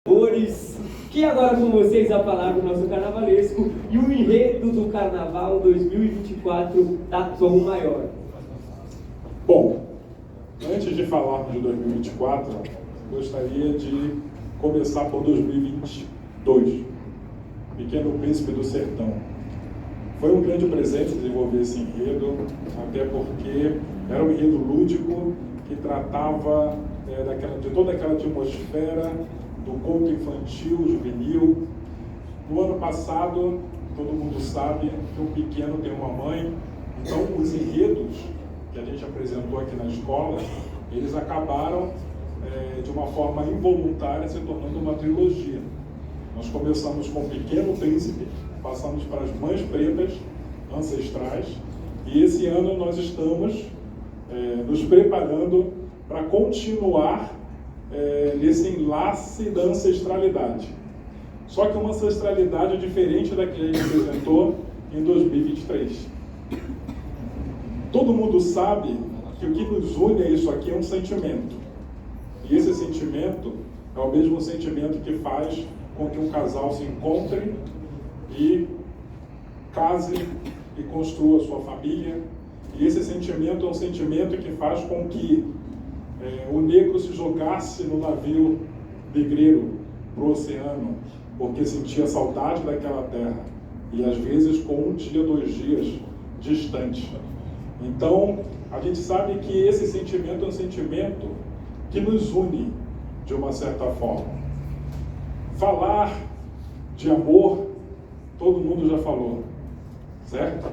Que agora com vocês a palavra do nosso carnavalesco e o enredo do Carnaval 2024 da Tom Maior. Bom, antes de falarmos de 2024, gostaria de começar por 2022, Pequeno Príncipe do Sertão. Foi um grande presente desenvolver esse enredo, até porque era um enredo lúdico que tratava de toda aquela atmosfera do conto infantil, juvenil. No ano passado, todo mundo sabe que um pequeno tem uma mãe, então os enredos que a gente apresentou aqui na escola, eles acabaram de uma forma involuntária se tornando uma trilogia. Nós começamos com o Pequeno Príncipe, passamos para as Mães Pretas Ancestrais, e esse ano nós estamos nos preparando para continuar nesse enlace da ancestralidade. Só que uma ancestralidade diferente da que a gente apresentou em 2023. Todo mundo sabe que o que nos une a isso aqui é um sentimento. E esse sentimento é o mesmo sentimento que faz com que um casal se encontre e case e construa sua família. E esse sentimento é um sentimento que faz com que o negro se jogasse no navio negreiro para o oceano, porque sentia saudade daquela terra, e às vezes com 1 dia, 2 dias distante. Então, a gente sabe que esse sentimento é um sentimento que nos une de uma certa forma. Falar de amor, todo mundo já falou, certo?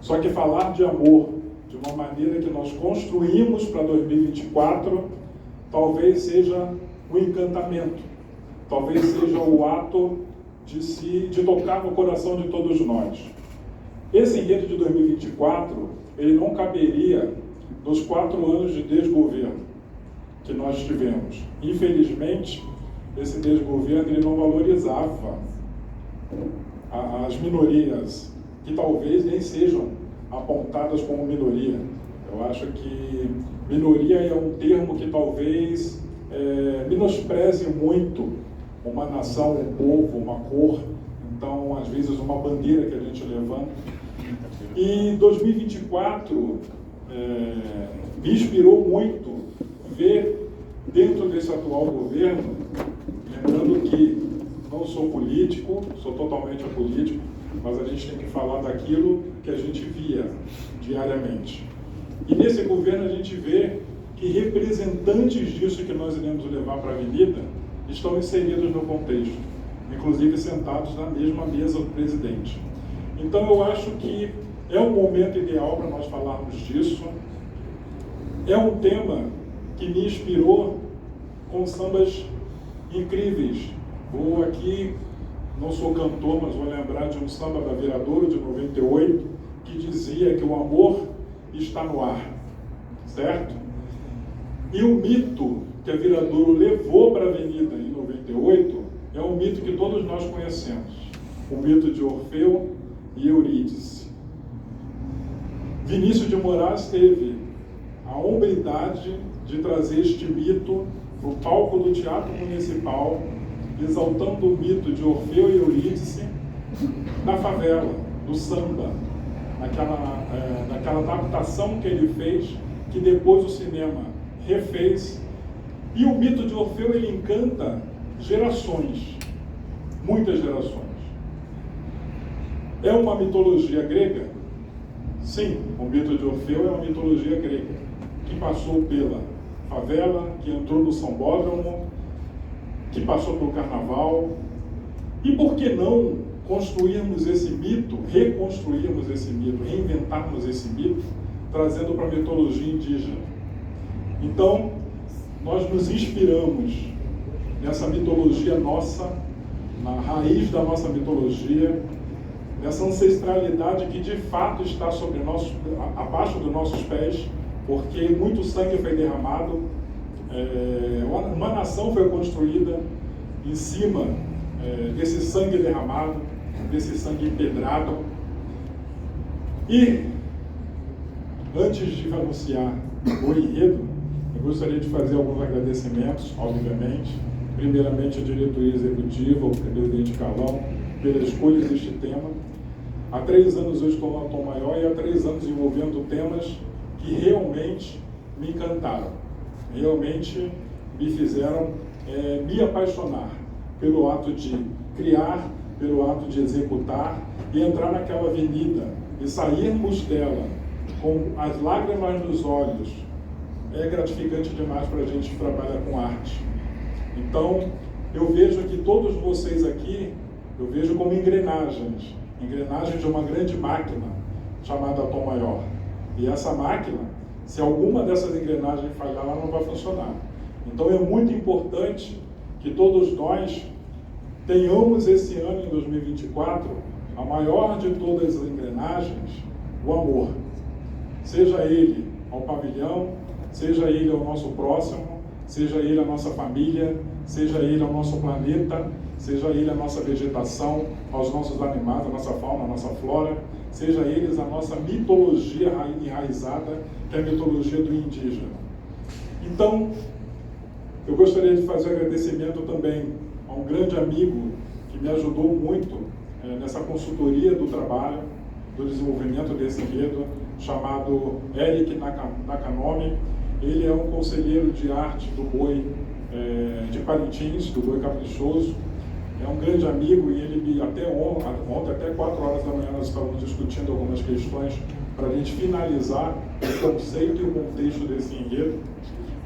Só que falar de amor de uma maneira que nós construímos para 2024, talvez seja o encantamento, talvez seja o ato de tocar no coração de todos nós. Esse enredo de 2024, ele não caberia nos 4 anos de desgoverno que nós tivemos. Infelizmente, esse desgoverno ele não valorizava as minorias, que talvez nem sejam apontadas como minoria. Eu acho que minoria é um termo que talvez menospreze muito uma nação, um povo, uma cor. Então, às vezes, uma bandeira que a gente levanta. E 2024 me inspirou muito ver dentro desse atual governo, lembrando que não sou político, sou totalmente apolítico, mas a gente tem que falar daquilo que a gente via diariamente. E nesse governo a gente vê que representantes disso que nós iremos levar para a avenida estão inseridos no contexto, inclusive sentados na mesma mesa do presidente. Então eu acho que é um momento ideal para nós falarmos disso. É um tema que me inspirou com sambas incríveis. Vou aqui, não sou cantor, mas vou lembrar de um samba da Viradouro de 98, que dizia que o amor está no ar, certo? E o mito que a Viradouro levou para a avenida em 98 é um mito que todos nós conhecemos, o mito de Orfeu e Eurídice. Vinícius de Moraes teve a hombridade de trazer este mito para o palco do Teatro Municipal, exaltando o mito de Orfeu e Eurídice na favela, do samba, naquela adaptação que ele fez, que depois o cinema refez. E o mito de Orfeu, ele encanta gerações, muitas gerações. É uma mitologia grega? Sim, o mito de Orfeu é uma mitologia grega, que passou pela favela, que entrou no sambódromo, que passou pelo carnaval. E por que não construirmos esse mito, reconstruirmos esse mito, reinventarmos esse mito, trazendo para a mitologia indígena? Então, nós nos inspiramos nessa mitologia nossa, na raiz da nossa mitologia, nessa ancestralidade que de fato está abaixo dos nossos pés, porque muito sangue foi derramado, uma nação foi construída em cima desse sangue derramado, desse sangue empedrado. E antes de anunciar o enredo, eu gostaria de fazer alguns agradecimentos, obviamente. primeiramente a diretoria executiva, o presidente Carlão, pela escolha deste tema. Há 3 anos eu estou na Tom Maior e há 3 anos envolvendo temas que realmente me encantaram, realmente me fizeram me apaixonar pelo ato de criar, pelo ato de executar e entrar naquela avenida e sairmos dela com as lágrimas nos olhos. É gratificante demais para a gente que trabalha com arte. Então, eu vejo que todos vocês aqui, eu vejo como engrenagens de uma grande máquina chamada Tom Maior. E essa máquina, se alguma dessas engrenagens falhar, ela não vai funcionar. Então é muito importante que todos nós tenhamos esse ano, em 2024, a maior de todas as engrenagens, o amor. Seja ele ao pavilhão, seja ele ao nosso próximo, seja ele à nossa família, seja ele ao nosso planeta, seja ele a nossa vegetação, aos nossos animais, a nossa fauna, a nossa flora, seja eles a nossa mitologia enraizada, que é a mitologia do indígena. Então, eu gostaria de fazer um agradecimento também a um grande amigo que me ajudou muito nessa consultoria do trabalho, do desenvolvimento desse enredo, chamado Eric Nakanomi. Ele é um conselheiro de arte do Boi de Parintins, do Boi Caprichoso. É um grande amigo e ele até ontem, até 4 horas da manhã, nós estávamos discutindo algumas questões para a gente finalizar o conceito e o contexto desse enredo.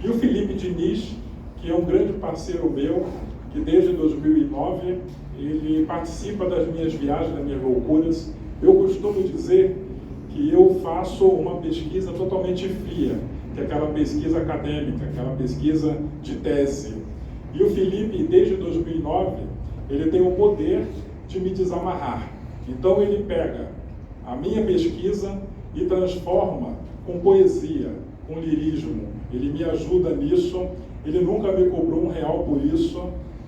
E o Felipe Diniz, que é um grande parceiro meu, que desde 2009 ele participa das minhas viagens, das minhas loucuras. Eu costumo dizer que eu faço uma pesquisa totalmente fria, que é aquela pesquisa acadêmica, aquela pesquisa de tese. E o Felipe, desde 2009, ele tem o poder de me desamarrar. Então ele pega a minha pesquisa e transforma com poesia, com lirismo. Ele me ajuda nisso, ele nunca me cobrou R$1 por isso,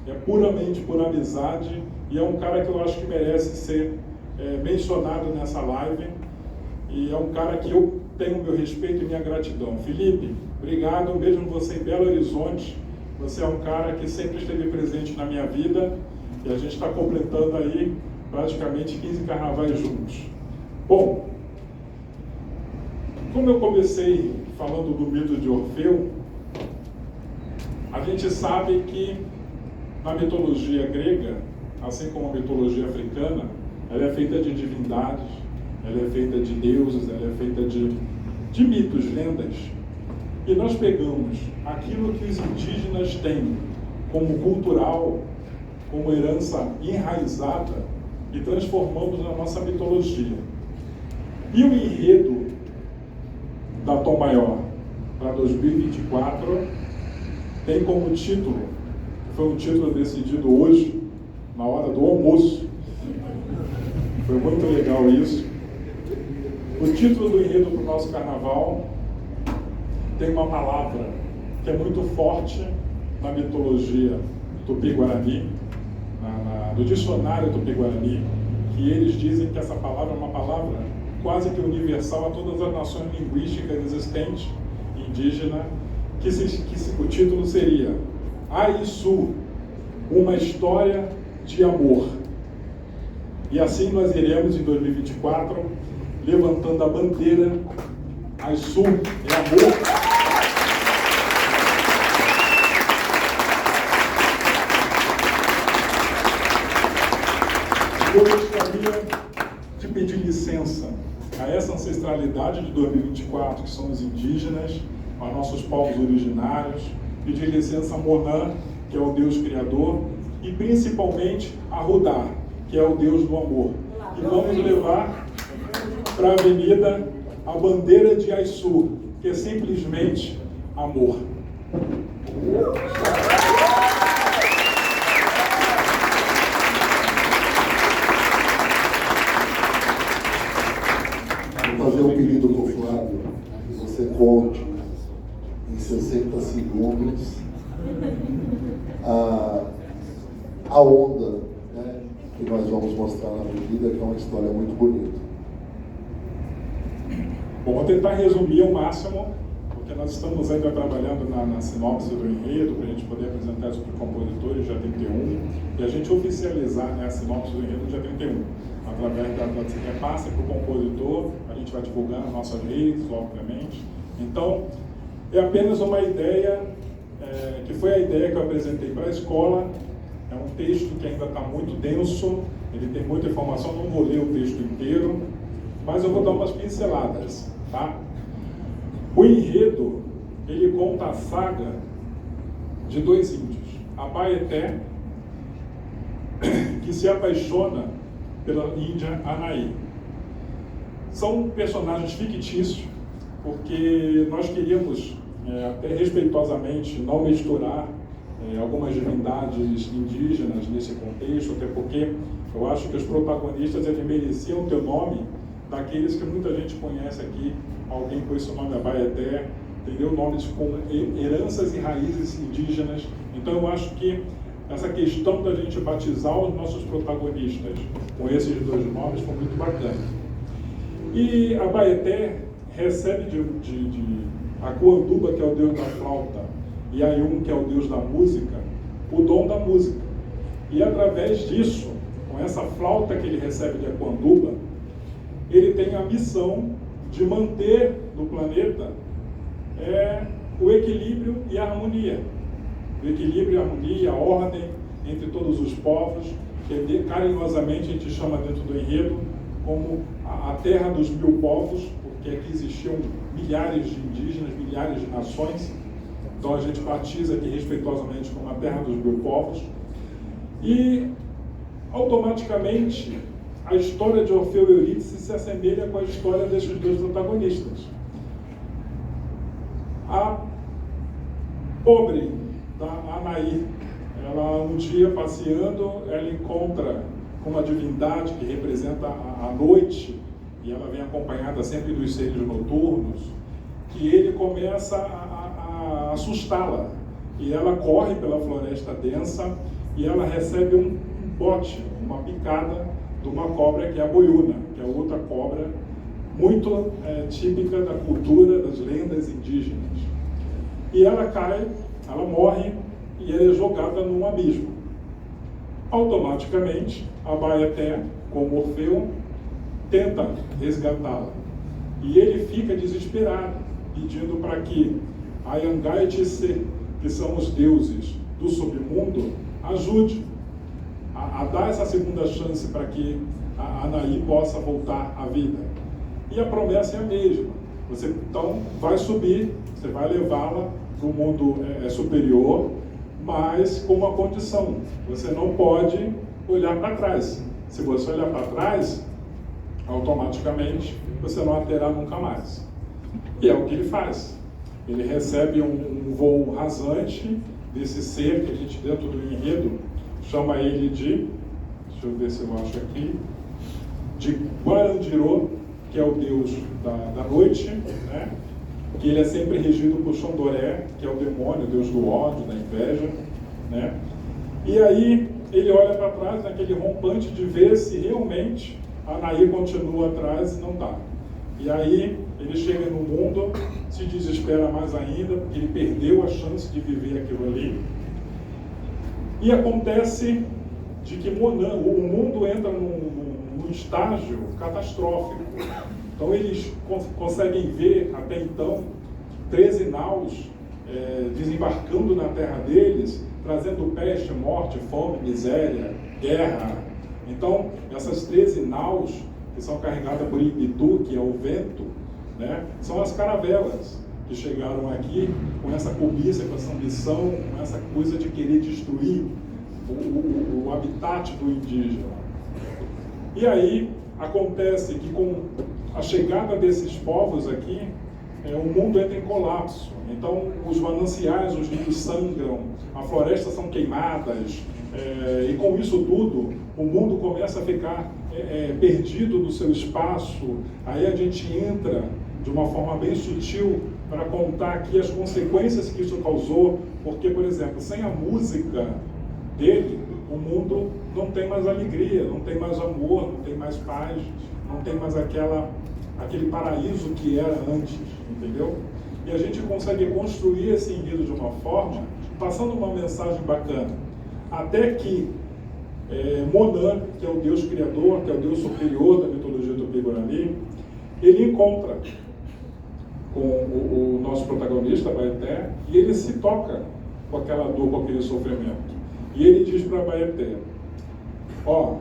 é puramente por amizade, e é um cara que eu acho que merece ser mencionado nessa live, e é um cara que eu tenho meu respeito e minha gratidão. Felipe, obrigado, mesmo você em Belo Horizonte, você é um cara que sempre esteve presente na minha vida, e a gente está completando aí praticamente 15 carnavais juntos. Bom, como eu comecei falando do mito de Orfeu, a gente sabe que na mitologia grega, assim como a mitologia africana, ela é feita de divindades, ela é feita de deuses, ela é feita de mitos, lendas. E nós pegamos aquilo que os indígenas têm como cultural, como herança enraizada, e transformamos na nossa mitologia. E o enredo da Tom Maior para 2024 tem como título, foi um título decidido hoje, na hora do almoço. Foi muito legal isso. O título do enredo para o nosso carnaval tem uma palavra que é muito forte na mitologia tupi-guarani, no dicionário tupi-guarani, que eles dizem que essa palavra é uma palavra quase que universal a todas as nações linguísticas existentes, indígena, o título seria Aiçu, uma história de amor. E assim nós iremos em 2024 levantando a bandeira Aiçu é amor. Eu gostaria de pedir licença a essa ancestralidade de 2024, que são os indígenas, aos nossos povos originários, pedir licença a Monã, que é o Deus Criador, e principalmente a Rudá, que é o Deus do amor. E vamos levar para a avenida a bandeira de Aiçu, que é simplesmente amor. Vou fazer um pedido para o Flávio, que você conte em 60 segundos a onda, né, que nós vamos mostrar na avenida, que é uma história muito bonita. Bom, vou tentar resumir ao máximo, porque porque nós estamos ainda trabalhando na sinopse do enredo, para a gente poder apresentar isso para os compositores dia 31, e a gente oficializar, né, a sinopse do enredo dia 31, através da que repassa para o compositor, a gente vai divulgar nas nossas redes, obviamente. Então, é apenas uma ideia, que foi a ideia que eu apresentei para a escola. É um texto que ainda está muito denso, ele tem muita informação, não vou ler o texto inteiro, mas eu vou dar umas pinceladas, tá? O enredo, ele conta a saga de dois índios, Abaeté, que se apaixona pela índia Anaí. São personagens fictícios, porque nós queríamos, até respeitosamente, não misturar algumas divindades indígenas nesse contexto, até porque eu acho que os protagonistas eles mereciam ter o nome daqueles que muita gente conhece aqui, alguém com esse nome Abaeté, entendeu? Nomes com heranças e raízes indígenas. Então eu acho que essa questão da gente batizar os nossos protagonistas com esses dois nomes foi muito bacana. E Abaeté recebe de Acuanduba, que é o deus da flauta, e Ayum, que é o deus da música, o dom da música. E através disso, com essa flauta que ele recebe de Acuanduba, ele tem a missão de manter no planeta o equilíbrio e a harmonia. O equilíbrio e a harmonia, a ordem entre todos os povos, que carinhosamente a gente chama dentro do enredo como a terra dos 1000 povos, porque aqui existiam milhares de indígenas, milhares de nações. Então a gente batiza aqui respeitosamente como a terra dos 1000 povos. E automaticamente a história de Orfeu e Eurídice se assemelha com a história desses dois protagonistas. A pobre da Anaí, ela um dia passeando, ela encontra uma divindade que representa a noite, e ela vem acompanhada sempre dos seres noturnos, que ele começa a assustá-la. E ela corre pela floresta densa e ela recebe um bote, uma picada de uma cobra que é a boiuna, que é outra cobra muito típica da cultura, das lendas indígenas. E ela cai, ela morre e ela é jogada num abismo. Automaticamente, Abaeté, como Orfeu, tenta resgatá-la. E ele fica desesperado, pedindo para que Anhangai e Tissé, que são os deuses do submundo, ajude a dar essa segunda chance para que a Anaí possa voltar à vida. E a promessa é a mesma. Você então vai subir, você vai levá-la para o mundo superior, mas com uma condição: você não pode olhar para trás. Se você olhar para trás, automaticamente você não a terá nunca mais. E é o que ele faz. Ele recebe um voo rasante desse ser que a gente, dentro do enredo, chama ele de, deixa eu ver se eu acho aqui, de Guarandirô, que é o deus da noite, né? Que ele é sempre regido por Xandoré, que é o demônio, o deus do ódio, da inveja, né? E aí ele olha para trás naquele rompante de ver se realmente a Anaí continua atrás e não dá. E aí ele chega no mundo, se desespera mais ainda, porque ele perdeu a chance de viver aquilo ali. E acontece de que o mundo entra num estágio catastrófico. Então eles conseguem ver, até então, 13 naus desembarcando na terra deles, trazendo peste, morte, fome, miséria, guerra. Então, essas 13 naus, que são carregadas por Ibitu, que é o vento, né, são as caravelas que chegaram aqui com essa cobiça, com essa ambição, com essa coisa de querer destruir o habitat do indígena. E aí acontece que com a chegada desses povos aqui, o mundo entra em colapso. Então os mananciais, os rios sangram, as florestas são queimadas, e com isso tudo o mundo começa a ficar perdido no seu espaço. Aí a gente entra de uma forma bem sutil para contar aqui as consequências que isso causou, porque, por exemplo, sem a música dele, o mundo não tem mais alegria, não tem mais amor, não tem mais paz, não tem mais aquele paraíso que era antes, entendeu? E a gente consegue construir esse enredo de uma forma, passando uma mensagem bacana. Até que Monan, que é o Deus criador, que é o Deus superior da mitologia Tupi-Guarani, ele encontra com o nosso protagonista, Abaeté, e ele se toca com aquela dor, com aquele sofrimento. E ele diz para Abaeté: ó,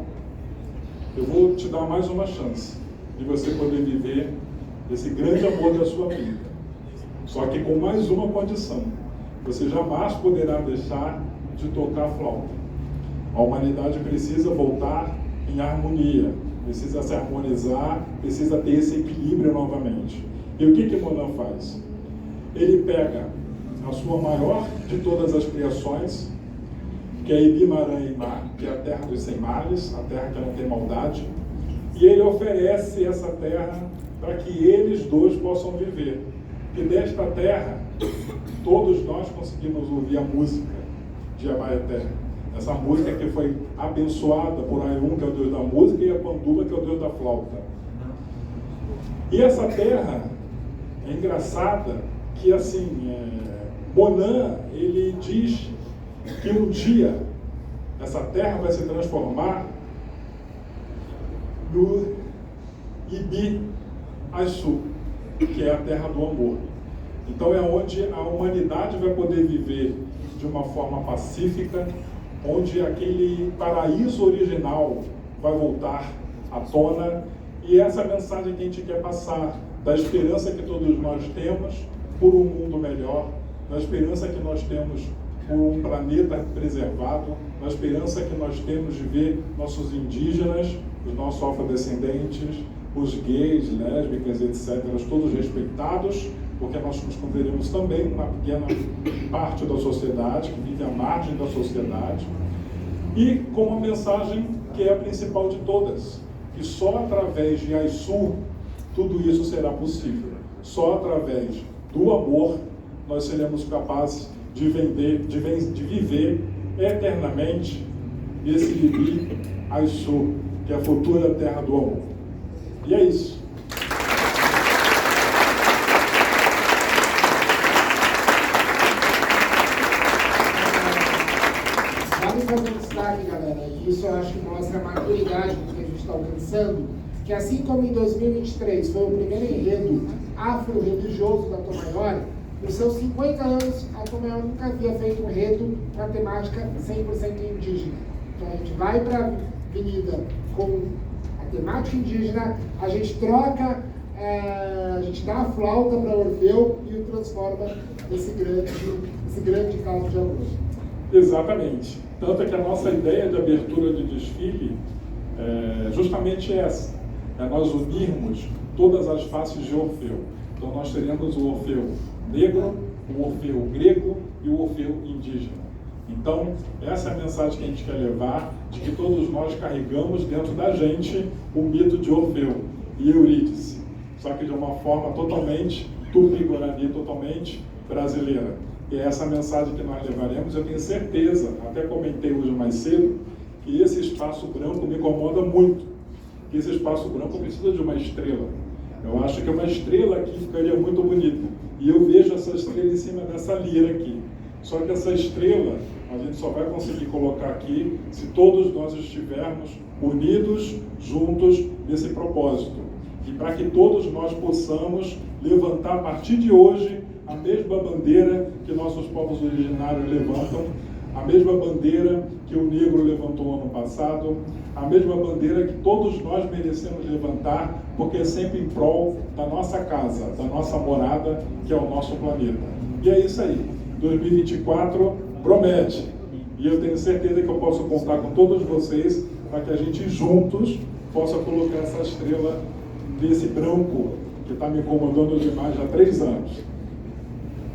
eu vou te dar mais uma chance de você poder viver esse grande amor da sua vida. Só que com mais uma condição: você jamais poderá deixar de tocar flauta. A humanidade precisa voltar em harmonia, precisa se harmonizar, precisa ter esse equilíbrio novamente. E o que Monan faz? Ele pega a sua maior de todas as criações, que é Ibimarã-Imá, que é a terra dos sem males, a terra que não tem maldade, e ele oferece essa terra para que eles dois possam viver. E desta terra, todos nós conseguimos ouvir a música de Abaeté. Essa música que foi abençoada por Ayum, que é o deus da música, e a Panduba, que é o deus da flauta. E essa terra é engraçada que, assim, Monan, ele diz que um dia essa terra vai se transformar no Ibi-Aiçu, que é a terra do amor. Então é onde a humanidade vai poder viver de uma forma pacífica, onde aquele paraíso original vai voltar à tona, e essa mensagem que a gente quer passar, da esperança que todos nós temos por um mundo melhor, da esperança que nós temos por um planeta preservado, da esperança que nós temos de ver nossos indígenas, os nossos afrodescendentes, os gays, lésbicas, etc., todos respeitados, porque nós nos consideramos também uma pequena parte da sociedade, que vive à margem da sociedade, e com uma mensagem que é a principal de todas, que só através de Aiçu tudo isso será possível. Só através do amor nós seremos capazes de viver eternamente esse Ibi-Aiçu, que é a futura terra do amor. E é isso. Vale fazer um destaque, galera, e isso eu acho que mostra a maturidade do que a gente está alcançando, que assim como em 2023 foi o primeiro enredo afro-religioso da Tom Maior, nos seus 50 anos, a Tom Maior nunca havia feito um enredo para temática 100% indígena. Então a gente vai para a avenida com a temática indígena, a gente troca, a gente dá a flauta para Orfeu e o transforma nesse grande caso de amor. Exatamente. Tanto é que a nossa ideia de abertura de desfile é justamente essa. É nós unirmos todas as faces de Orfeu. Então nós teremos o Orfeu negro, o Orfeu grego e o Orfeu indígena. Então, essa é a mensagem que a gente quer levar, de que todos nós carregamos dentro da gente o mito de Orfeu e Eurídice, só que de uma forma totalmente tupi-guarani, totalmente brasileira. E é essa mensagem que nós levaremos. Eu tenho certeza, até comentei hoje mais cedo, que esse espaço branco me incomoda muito. Que esse espaço branco precisa de uma estrela. Eu acho que uma estrela aqui ficaria muito bonita. E eu vejo essa estrela em cima dessa lira aqui. Só que essa estrela a gente só vai conseguir colocar aqui se todos nós estivermos unidos, juntos, nesse propósito. E para que todos nós possamos levantar a partir de hoje a mesma bandeira que nossos povos originários levantam, a mesma bandeira que o negro levantou ano passado, a mesma bandeira que todos nós merecemos levantar, porque é sempre em prol da nossa casa, da nossa morada, que é o nosso planeta. E é isso aí. 2024 promete. E eu tenho certeza que eu posso contar com todos vocês para que a gente juntos possa colocar essa estrela desse branco que está me incomodando demais há 3 anos.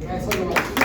Essa é a nossa.